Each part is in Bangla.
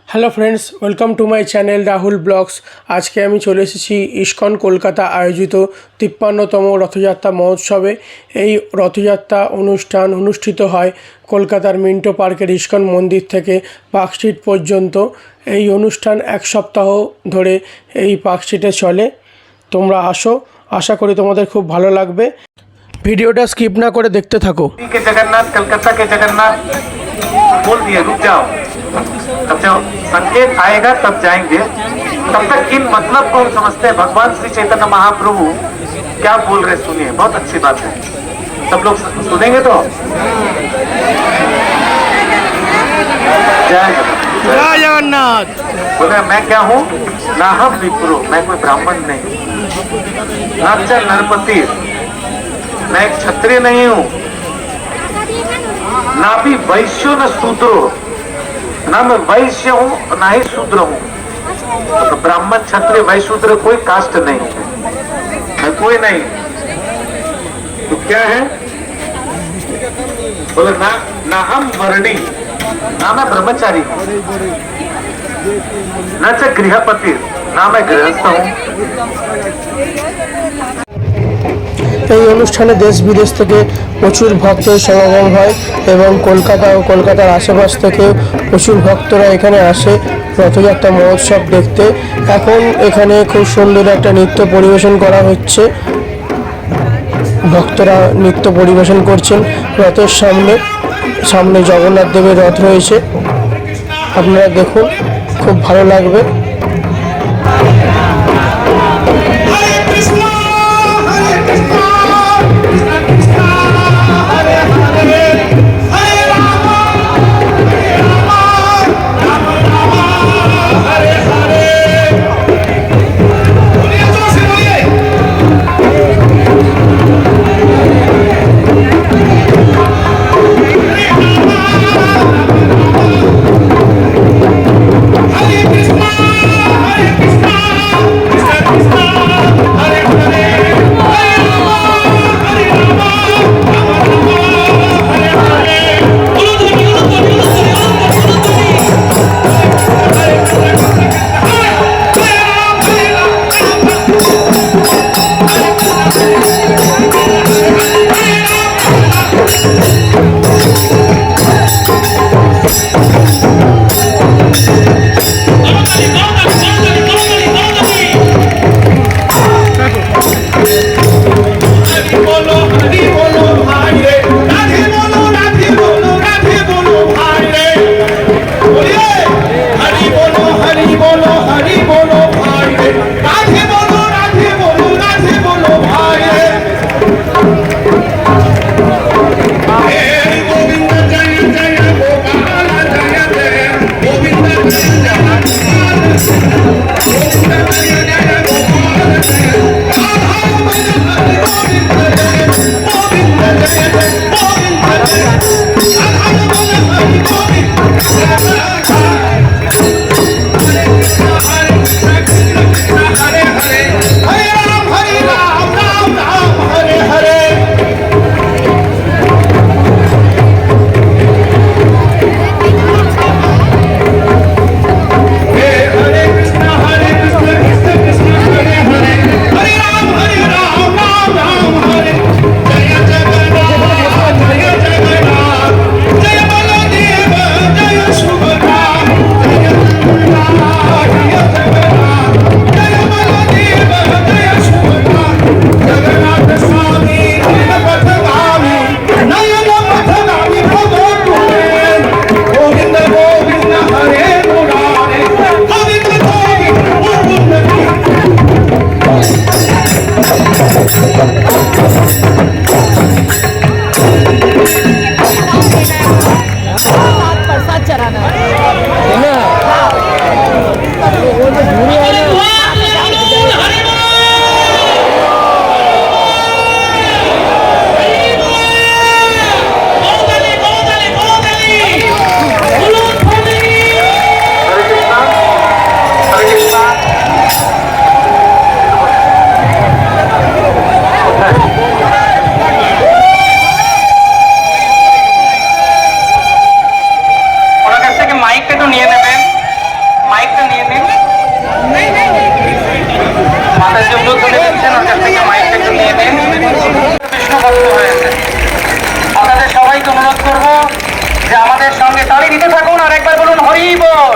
Hello friends, welcome to my channel Rahul blogs. আজকে আমি চলে এসেছি ইস্কন কলকাতা আয়োজিত 53তম রথযাত্রা মহোৎসবে। এই রথযাত্রা অনুষ্ঠান অনুষ্ঠিত হয় কলকাতার মিন্টো পার্কের ইস্কন মন্দির থেকে পার্ক স্ট্রিট পর্যন্ত। এই অনুষ্ঠান এক সপ্তাহ ধরে এই পার্ক স্ট্রিটে চলে। তোমরা আসো, আশা করি তোমাদের খুব ভালো লাগবে। ভিডিওটা স্কিপ না করে দেখতে থাকো। जगन्नाथ कलकत्ता के जगन्नाथ बोल दिए रुक जाओ, तब जब संकेत आएगा तब जाएंगे। तब तक इन मतलब को हम समझते हैं। भगवान श्री चैतन्य महाप्रभु क्या बोल रहे सुनिए, बहुत अच्छी बात है। सब लोग सुनेंगे तो जय জগন্নাথ। बोले मैं क्या हूँ, ना हम विप्रो, मैं कोई ब्राह्मण नहीं, ना चल नरपति, मैं एक क्षत्रिय नहीं हूँ, ना भी वैश्य न शूद्र, ना मैं वैश्य हूँ ना ही शूद्र हूँ। तो ब्राह्मण क्षत्रिय वैश्य शूद्र कोई कास्ट नहीं, मैं कोई नहीं। तो क्या है, बोले ना हम वर्णी, ना मैं ब्रह्मचारी हूँ, ना च गृहपति, ना मैं गृहस्थ हूँ। এই অনুষ্ঠানে দেশ বিদেশ থেকে প্রচুর ভক্তের সমাগম হয় এবং কলকাতা ও কলকাতার আশেপাশ থেকে প্রচুর ভক্তরা এখানে আসে রথযাত্রা মহোৎসব দেখতে। এখন এখানে খুব সুন্দর একটা নৃত্য পরিবেশন করা হচ্ছে। ভক্তরা নৃত্য পরিবেশন করছেন রথের সামনে জগন্নাথ দেবের রথ রয়েছে। আপনারা দেখুন, খুব ভালো লাগবে। করেছেন। আপনাদের সবাইকে অনুরোধ করব যে আমাদের সঙ্গে তালি দিতে থাকুন আর একবার বলুন হরি বল।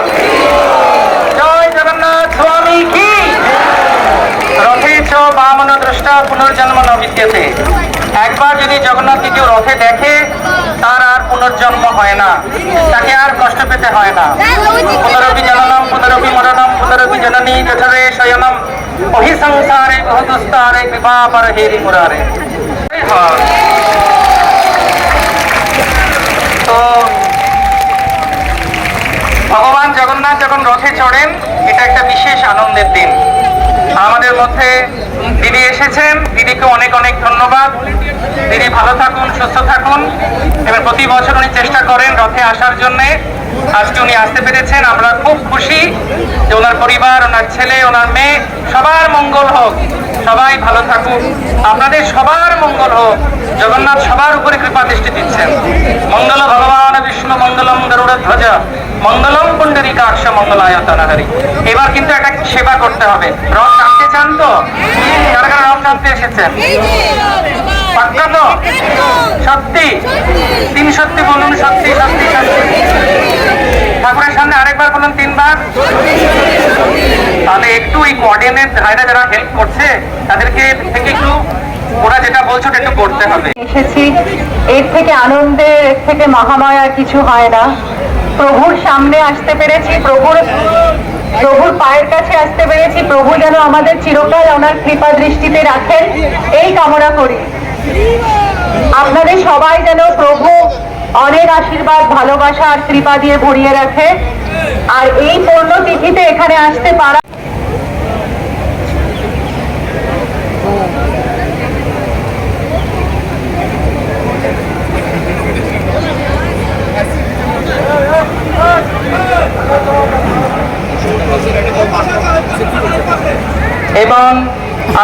জয় জগন্নাথ স্বামী কি। রথে চ বামন দ্রষ্টা পুনর্জন্ম ন বিদ্যতে। একবার যদি জগন্নাথকে কেউ রথে দেখে তার আর পুনর্জন্ম হয় না, তাকে আর কষ্ট পেতে হয় না। পুনরপি জননম পুনরপি মরণম পুনরপি জননী জঠরে শয়নম ওহি সংসারে বহুদুস্তারে কৃপা পর হেরি মুরারে। তো ভগবান জগন্নাথ যখন রথে চড়েন এটা একটা বিশেষ আনন্দের দিন। আমাদের মধ্যে দিদি এসেছেন, দিদিকে অনেক অনেক ধন্যবাদ। দিদি ভালো থাকুন, সুস্থ থাকুন। এবার প্রতি বছর উনি চেষ্টা করেন রথে আসার জন্যে। আজকে উনি আসতে পেরেছেন, আমরা খুব খুশি যে ওনার পরিবার, ওনার ছেলে, ওনার মেয়ে সবার মঙ্গল হোক, সবাই ভালো থাকুক, আপনাদের সবার মঙ্গল হোক। জগন্নাথ সবার উপরে কৃপা দৃষ্টি দিচ্ছেন। মঙ্গল ভগবান বিষ্ণু মঙ্গলম গরুড় ধ্বজ মঙ্গলম পুণ্ডরীকাক্ষ মঙ্গলায়তন হরি। এবার কিন্তু একটা সেবা করতে হবে। রথ টানতে চান তো? কারা কারা রথ টানতে এসেছেন? পাক্কা তো? সত্যি? 3 সত্যি বলুন। সত্যি সত্যি সত্যি। ঠাকুরের সামনে আরেকবার বলুন 3 বার। তাহলে একটু এই কোঅর্ডিনেট ভাইরা যারা হেল্প করছে তাদেরকে থেকে একটু ওরা যেটা বলছো একটু করতে হবে। এসেছি, এর থেকে আনন্দের, এর থেকে মহাময় আর কিছু হয় না। প্রভুর সামনে আসতে পেরেছি, প্রভুর পায়ের কাছে আসতে পেরেছি। প্রভু যেন আমাদের চিরকাল ওনার কৃপা দৃষ্টিতে রাখেন এই কামনা করি। আপনাদের সবাই যেন প্রভু অনেক আশীর্বাদ, ভালোবাসা আর কৃপা দিয়ে ভরিয়ে রাখে। আর এই পূর্ণতিথিতে এখানে আসতে পারা এবং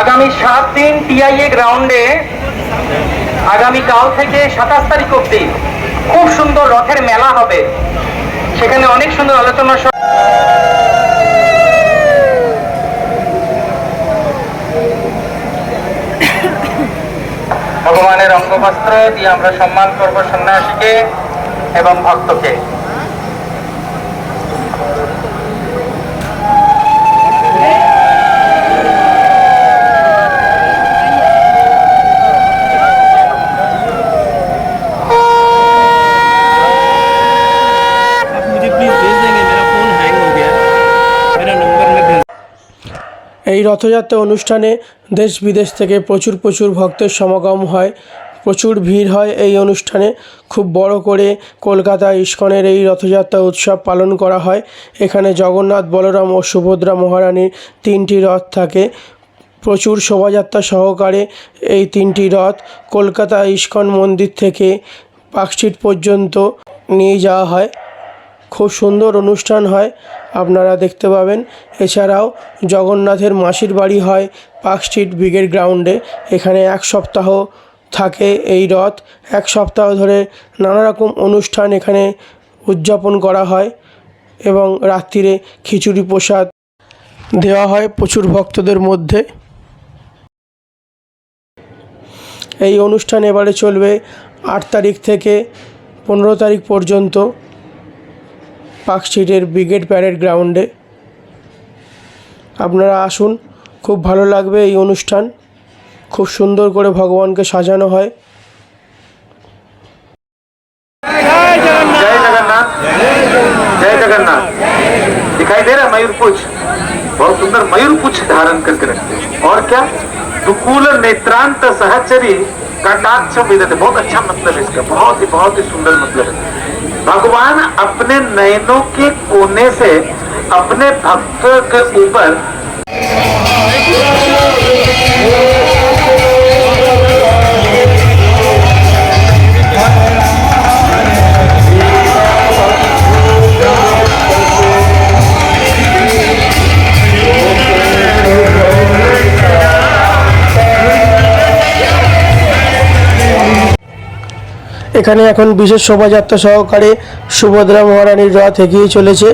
আগামী 7 দিন টিআইএ গ্রাউন্ডে আগামীকাল থেকে 27 তারিখ অব্দি খুব সুন্দর রথের মেলা হবে। সেখানে অনেক সুন্দর আলোচনা ভগবানের অঙ্গবস্ত্র দিয়ে আমরা সম্মান করব সন্ন্যাসীকে এবং ভক্তকে। এই রথযাত্রা অনুষ্ঠানে দেশ বিদেশ থেকে প্রচুর ভক্তের সমাগম হয়, প্রচুর ভিড় হয় এই অনুষ্ঠানে। খুব বড় করে কলকাতা ইস্কনের এই রথযাত্রা উৎসব পালন করা হয়। এখানে জগন্নাথ, বলরাম ও সুভদ্রা মহারানীর 3টি রথ থাকে। প্রচুর শোভাযাত্রা সহকারে এই 3টি রথ কলকাতা ইস্কন মন্দির থেকে পার্কস্ট্রিট পর্যন্ত নিয়ে যাওয়া হয়। খুব সুন্দর অনুষ্ঠান হয়, আপনারা দেখতে পাবেন। এছাড়াও জগন্নাথের মাসির বাড়ি হয় পার্কস্ট্রিট ব্রিগেড গ্রাউন্ডে। এখানে 1 সপ্তাহ থাকে এই রথ। 1 সপ্তাহ ধরে নানা রকম অনুষ্ঠান এখানে উদযাপন করা হয় এবং রাত্রিরে খিচুড়ি প্রসাদ দেওয়া হয় প্রচুর ভক্তদের মধ্যে। এই অনুষ্ঠান এবারে চলবে 8 তারিখ থেকে 15 তারিখ পর্যন্ত পার্কস্ট্রিটের ব্রিগেড প্যারেড গ্রাউন্ডে। আপনারা আসুন, খুব ভালো লাগবে এই অনুষ্ঠান। খুব সুন্দর করে ভগবানকে সাজানো হয়। जय जगन्नाथ, जय जगन्नाथ। दिखाई दे रहा है मयूर पुछ? बहुत सुंदर मयूर पुछ धारण करके रखते हैं। और क्या? दुकूल नेत्रांत सहचरी कटाक्ष विदते। बहुत अच्छा मतलब है इसका, बहुत ही सुंदर मतलब है। भगवान अपने नयनों के कोने से अपने भक्त के ऊपर এখানে এখন বিশেষ শোভাযাত্রা সহকারে সুভদ্রা মহারানীর রথ এগিয়ে চলেছে।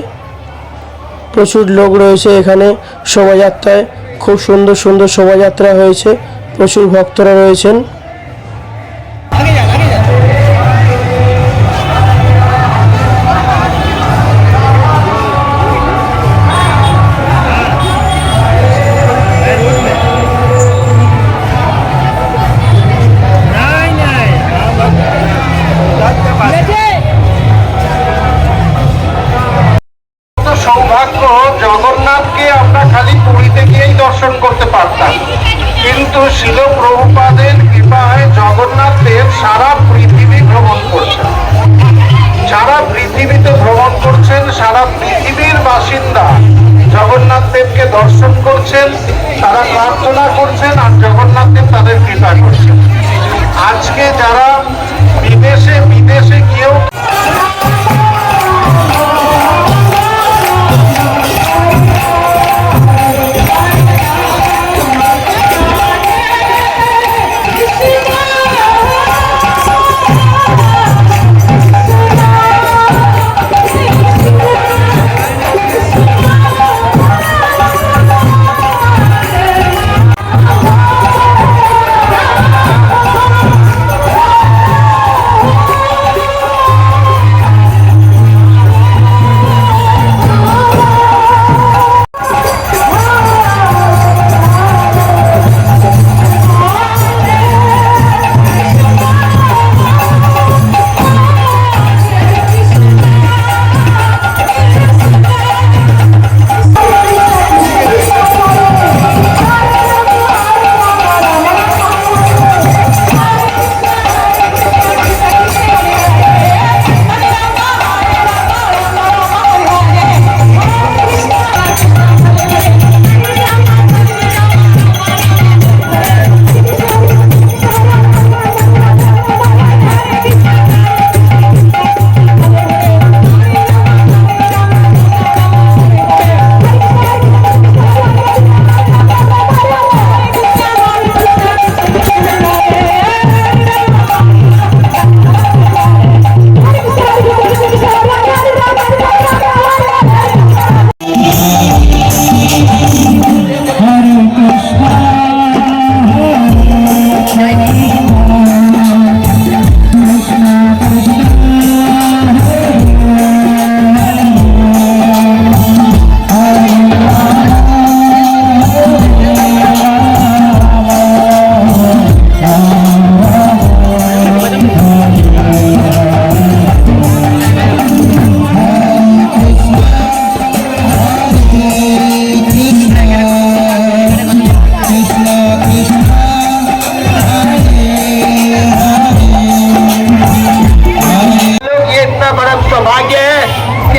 প্রচুর লোক রয়েছে এখানে শোভাযাত্রায়। খুব সুন্দর শোভাযাত্রা হয়েছে, প্রচুর ভক্তরা রয়েছেন। দর্শন করছেন, তারা প্রার্থনা করছেন আর জগন্নাথ দেব তাদের কৃপা করছেন। আজকে যারা বিদেশে গিয়েও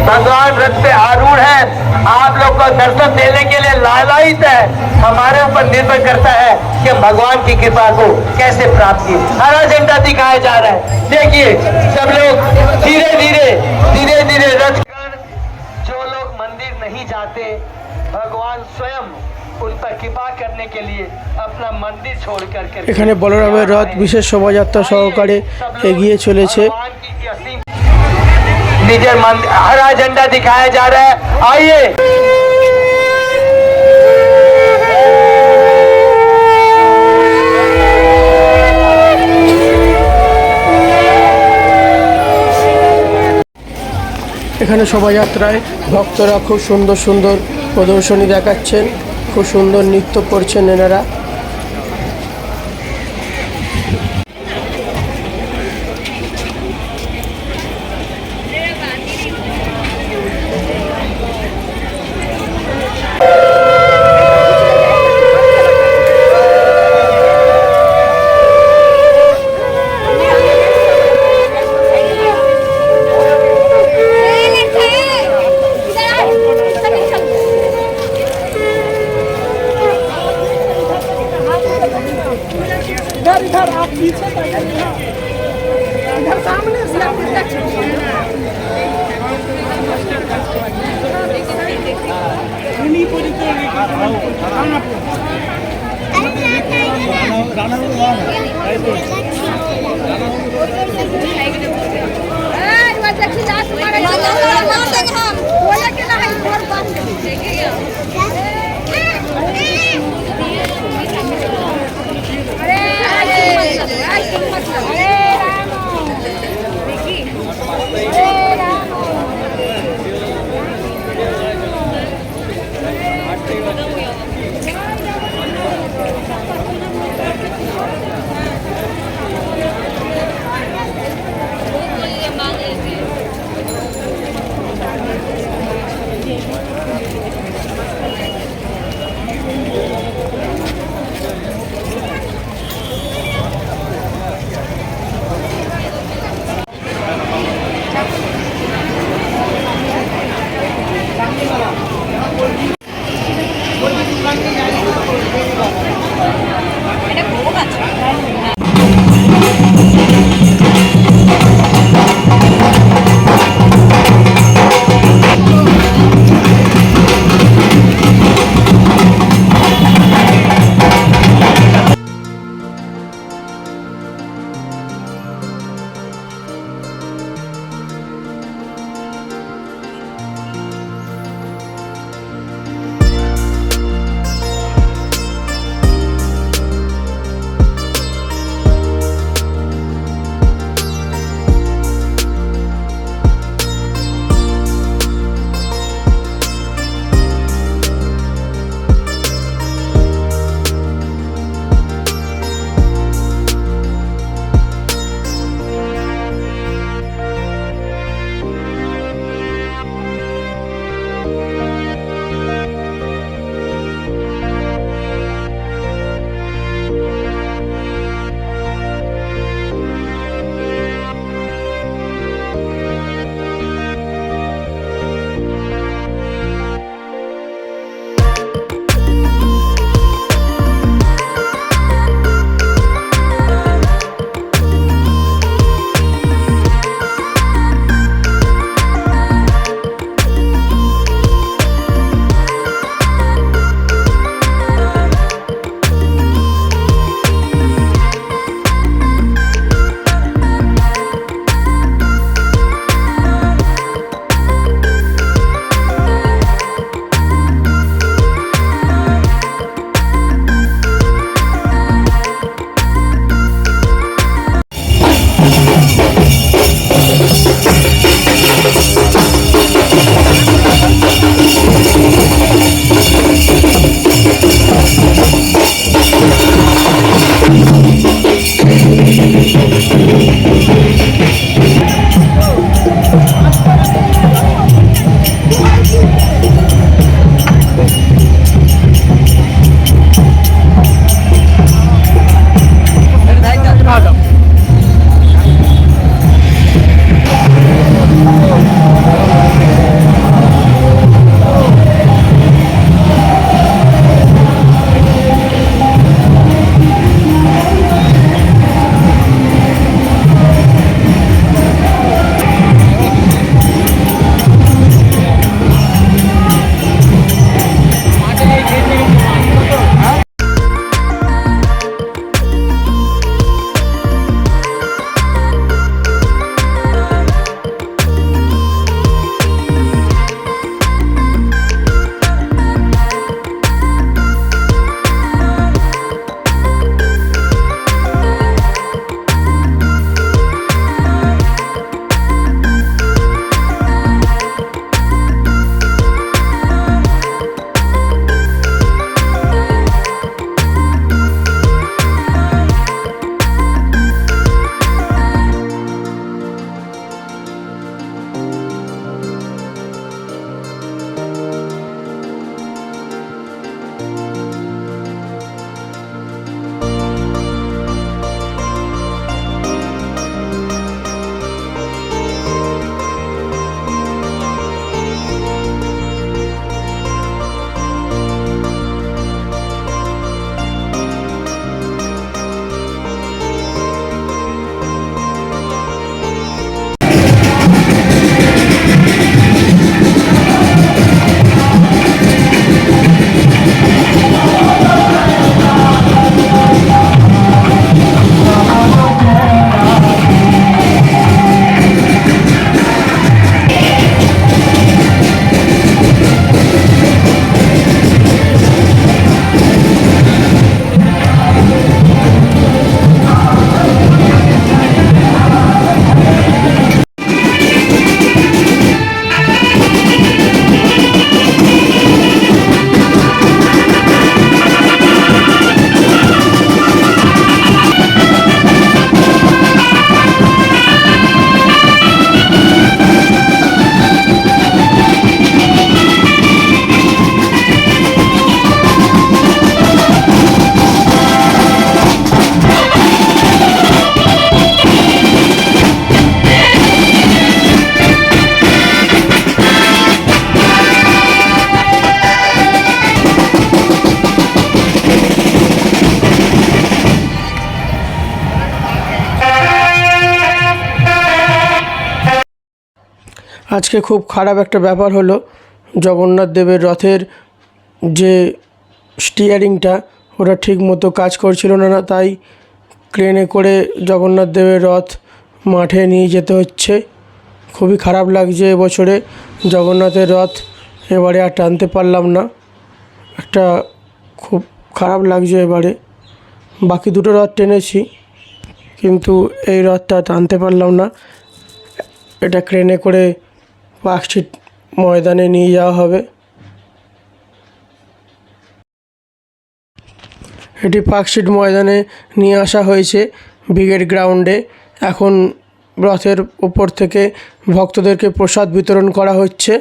भगवान रथ पे आरूढ़ है, आप लोग को दर्शन देने के लिए लालायित है। हमारे ऊपर निर्भर करता है कि भगवान की कृपा को कैसे प्राप्त की। हरा झंडा दिखाया जा रहा है, देखिए सब लोग धीरे धीरे रथ। जो लोग मंदिर नहीं जाते, भगवान स्वयं उन पर कृपा करने के लिए अपना मंदिर छोड़ कर এখানে বলরামের রথ বিশেষ শোভাযাত্রা সহকারে এগিয়ে চলেছে। निजर मंदिर हरा झंडा दिखाया जा रहा है, आइए। এখানে শোভাযাত্রায় ভক্তরা খুব সুন্দর সুন্দর প্রদর্শনী দেখাচ্ছেন, খুব সুন্দর নৃত্য করছেন এনারা। इधर आप पीछे इधर सामने से আজকে খুব খারাপ একটা ব্যাপার হলো, জগন্নাথ দেবের রথের যে স্টিয়ারিংটা ওটা ঠিক মতো কাজ করছিল না, তাই ক্রেনে করে জগন্নাথ দেবের রথ মাঠে নিয়ে যেতে হচ্ছে। খুবই খারাপ লাগছে, এবছরে জগন্নাথের রথ এবারে আর টানতে পারলাম না, একটা খুব খারাপ লাগছে এবারে। বাকি দুটো রথ টেনেছি কিন্তু এই রথটা টানতে পারলাম না। এটা ক্রেনে করে পার্কস্ট্রিট ময়দানে নিয়ে যাওয়া হবে। এটি পার্কস্ট্রিট ময়দানে নিয়ে আসা হয়েছে ব্রিগেড গ্রাউন্ডে। এখন রথের উপর থেকে ভক্তদেরকে প্রসাদ বিতরণ করা হচ্ছে।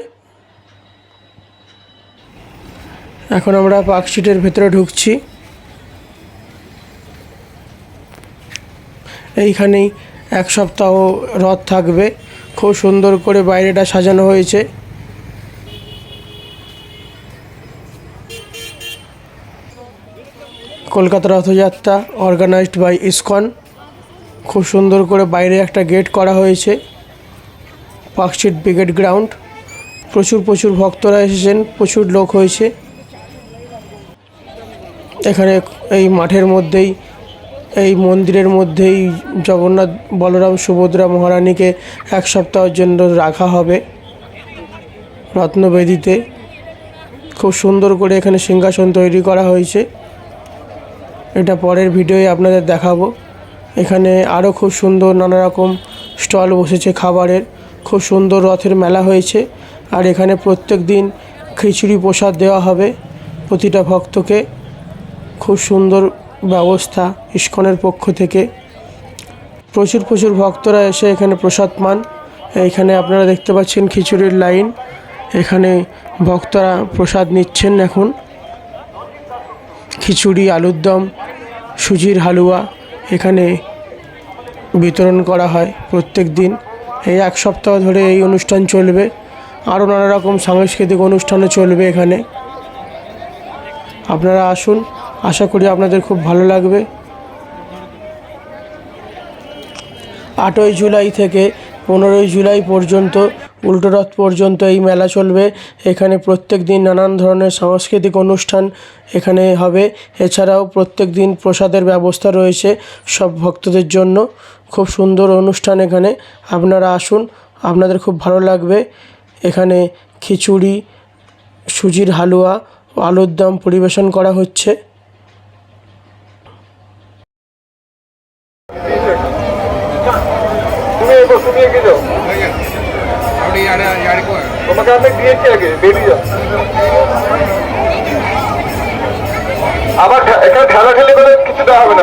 এখন আমরা পার্কস্ট্রিটের ভেতরে ঢুকছি। এইখানেই এক সপ্তাহ রথ থাকবে। খুব সুন্দর করে বাইরেটা সাজানো হয়েছে। Kolkata Rathyatra organised by ISKCON. খুব সুন্দর করে বাইরে একটা গেট করা হয়েছে। পার্কস্ট্রিট ব্রিগেড গ্রাউন্ড, প্রচুর ভক্তরা এসেছেন, প্রচুর লোক হয়েছে এখানে। এই মাঠের মধ্যেই, এই মন্দিরের মধ্যেই জগন্নাথ বলরাম সুভদ্রা মহারানীকে এক সপ্তাহের জন্য রাখা হবে রত্নবেদিতে। খুব সুন্দর করে এখানে সিংহাসন তৈরি করা হয়েছে। এটা পরের ভিডিওয়ে আপনাদের দেখাবো। এখানে আরও খুব সুন্দর নানা রকম স্টল বসেছে খাবারের। খুব সুন্দর রথের মেলা হয়েছে। আর এখানে প্রত্যেক দিন খিচুড়ি প্রসাদ দেওয়া হবে প্রতিটা ভক্তকে। খুব সুন্দর ব্যবস্থা ইসকনের পক্ষ থেকে। প্রচুর ভক্তরা এসে এখানে প্রসাদ পান। এইখানে আপনারা দেখতে পাচ্ছেন খিচুড়ির লাইন। এখানে ভক্তরা প্রসাদ নিচ্ছেন এখন। খিচুড়ি, আলুর দম, সুজির হালুয়া এখানে বিতরণ করা হয় প্রত্যেক দিন। এই এক সপ্তাহ ধরে এই অনুষ্ঠান চলবে। আরও নানা রকম সাংস্কৃতিক অনুষ্ঠানও চলবে এখানে। আপনারা আসুন, আশা করি আপনাদের খুব ভালো লাগবে। 8ই জুলাই থেকে 15ই জুলাই পর্যন্ত, উল্টো রথ পর্যন্ত এই মেলা চলবে। এখানে প্রত্যেক দিন নানান ধরনের সাংস্কৃতিক অনুষ্ঠান এখানে হবে। এছাড়াও প্রত্যেক দিন প্রসাদের ব্যবস্থা রয়েছে সব ভক্তদের জন্য। খুব সুন্দর অনুষ্ঠান এখানে। আপনারা আসুন, আপনাদের খুব ভালো লাগবে। এখানে খিচুড়ি, সুজির হালুয়া, আলুর দম পরিবেশন করা হচ্ছে। তোমাকে আমি দিয়েছি আগে, বেরিয়ে যাও। আবার এখানে ঠেলাঠেলি করে কিছু দেওয়া হবে না,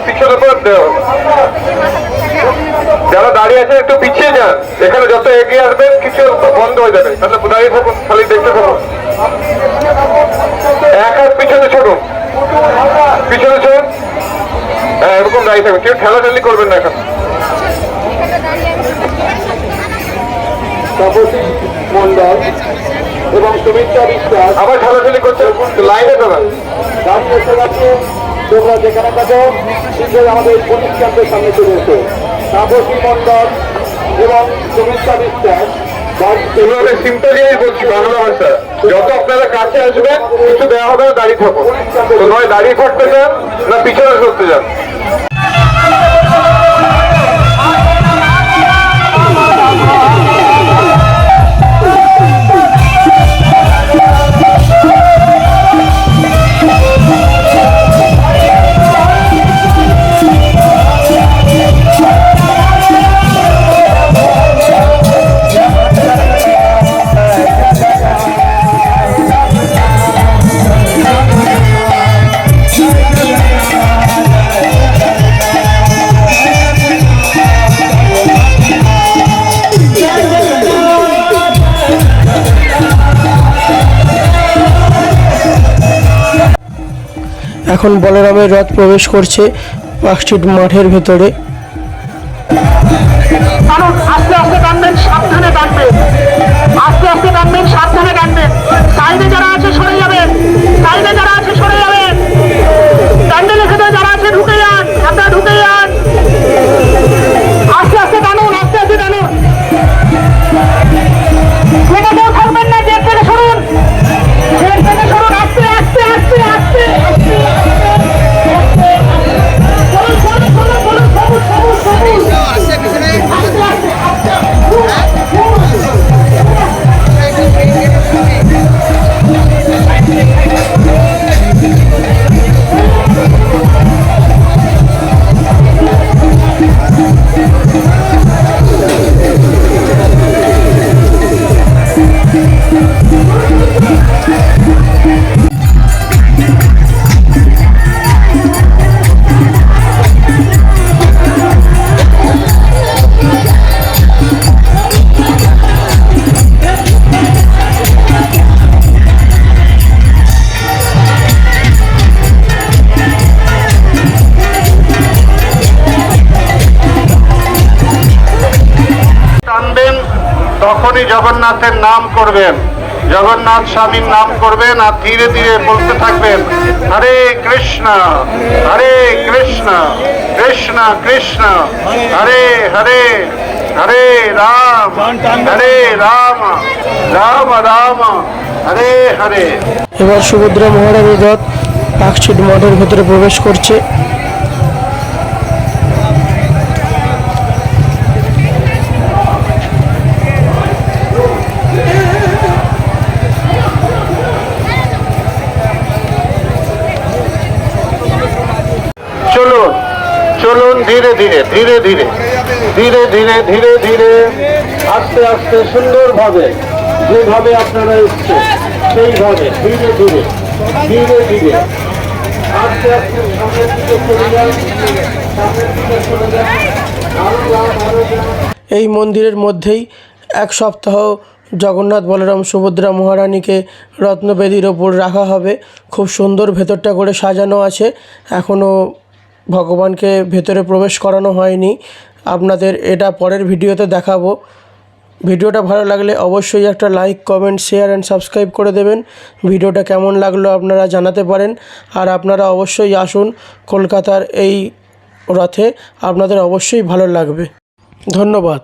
পিছনের পর দেওয়া হবে। যারা দাঁড়িয়ে আছেন একটু পিছিয়ে যান। এখানে যত এগিয়ে আসবেন কিছু বন্ধ হয়ে যাবে, তাহলে দাঁড়িয়ে থাকুন, খালি দেখতে থাকুন। এক হাত পিছনে ছড়ুন, পিছনে ছড়ুন। হ্যাঁ, এরকম দাঁড়িয়ে থাকবেন, কেউ ঠেলাঠেলি করবেন না এখন। তাপসী মন্ডল এবং সুমিত্রা বিশ্বাস আবার ঠেলাঠেলি করছে, লাইনে দাঁড়ান। তোমরা যেখানে থাকো আমাদের পুলিশ ক্যাম্পের সামনে চলে এসো। তাপসী মন্ডল এবং সুমিত্রা বিশ্বাস, এভাবে সিম্পল জিনিস বলছি বাংলা ভাষা। যত আপনারা কাছে আসবেন কিছু দেওয়া হবে না, দাঁড়িয়ে থাকুন। তো নয় দাঁড়িয়ে থাকতে চান না পিছনে সরতে চান। এখন বলরামের রথ প্রবেশ করছে পার্কস্ট্রিট মাঠের ভেতরে। আস্তে আস্তে টানবেন, সাবধানে টানবেন, আস্তে আস্তে টানবেন, সাবধানে টানবেন। সাইডে যারা আছে সরে যাবেন, সাইডে যারা আছে সরে যাবেন। প্যান্ডেলের ভেতরে যারা আছে ঢুকে যান, আপনারা ঢুকে যান। আস্তে আস্তে টানুন, আস্তে আস্তে টানুন। তখনই জগন্নাথের নাম করবেন, জগন্নাথ স্বামীর নাম করবেন আর ধীরে ধীরে বলতে থাকবেন হরে কৃষ্ণ কৃষ্ণ কৃষ্ণ হরে হরে, হরে রাম রাম রাম হরে হরে। এবার সুভদ্রা মহারানীর রথ পার্কস্ট্রিট মঠের ভেতরে প্রবেশ করছে। চলুন চলুন ধীরে ধীরে ধীরে ধীরে ধীরে ধীরে ধীরে ধীরে আস্তে আস্তে সুন্দরভাবে, যেভাবে আপনারা এসছে সেইভাবে ধীরে ধীরে ধীরে ধীরে আস্তে আস্তে সামনের দিকে চলে যান, সামনের দিকে চলে যান, আরো যান, আরো যান। এই মন্দিরের মধ্যেই এক সপ্তাহ জগন্নাথ বলরাম সুভদ্রা মহারানীকে রত্নবেদির ওপর রাখা হবে। খুব সুন্দর ভেতরটা করে সাজানো আছে। এখনও ভগবানকে ভেতরে প্রবেশ করানো হয়নি। আপনাদের এটা পরের ভিডিওতে দেখাবো। ভিডিওটা ভালো লাগলে অবশ্যই একটা like, comment, share and subscribe করে দেবেন। ভিডিওটা কেমন লাগলো আপনারা জানাতে পারেন। আর আপনারা অবশ্যই আসুন কলকাতার এই রথে, আপনাদের অবশ্যই ভালো লাগবে। ধন্যবাদ।